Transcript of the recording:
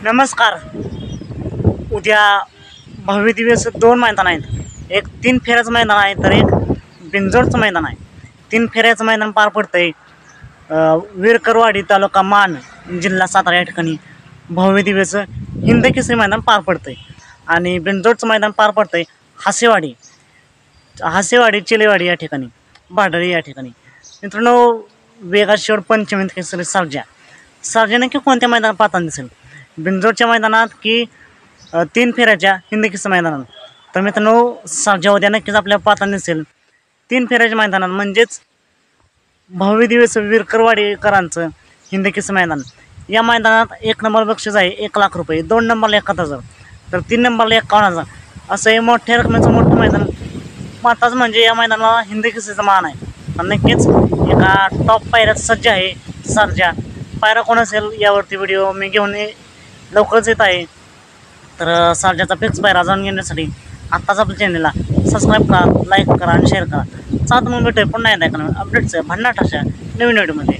नमस्कार. उद्या भव्य दिवस 2 मैदान आहेत. एक 3 फेऱ्याचं मैदान आहे तर एक बिंजोडचं मैदान आहे. 3 फेऱ्याचं मैदान पार पडतंय विरकरवाडी तालुका मान जिल्हा सातारा या ठिकाणी भव्य दिवस हिंद केसरी मैदान पार पडतंय आणि बिंजोडचं मैदान पार पडतंय हासेवाडी चिलेवाडी या ठिकाणी भाडळी या ठिकाणी. मित्रांनो, वेगात शेवट पंचमी केसरी सर्जा नक्की कोणत्या मैदानात पाहताना दिसेल? बिंजोडच्या मैदानात की 3 फेऱ्याच्या हिंद केसरी मैदानात? तर मित्रांनो, सर्जा उद्या नक्कीच आपल्याला पाहताना दिसेल 3 फेऱ्याच्या मैदानात, म्हणजेच भव्य दिवस विरकरवाडीकरांचं हिंद केसरी मैदान. या मैदानात 1 नंबर बक्षीस आहे 1 लाख रुपये, 2 नंबरला 71,000, तर 3 नंबरला 51,000. असं हे मोठ्या रकमेचं मोठं मैदान पाहताच म्हणजे या मैदानाला हिंद केसरीचा मान आहे. तर नक्कीच एका टॉप पायऱ्यात सज्ज आहे सर्जा. पायरा कोण असेल यावरती व्हिडिओ मी घेऊन लवकरच येत आहे. तर सर्जाचा फिक्स पायरा जाणून घेण्यासाठी आत्ताच आपल्या चॅनलला सबस्क्राईब करा, लाईक करा आणि शेअर करा. चालतं मग भेटूया पुन्हा एकदा अपडेट्स भन्नाट अशा नवीन व्हिडिओमध्ये.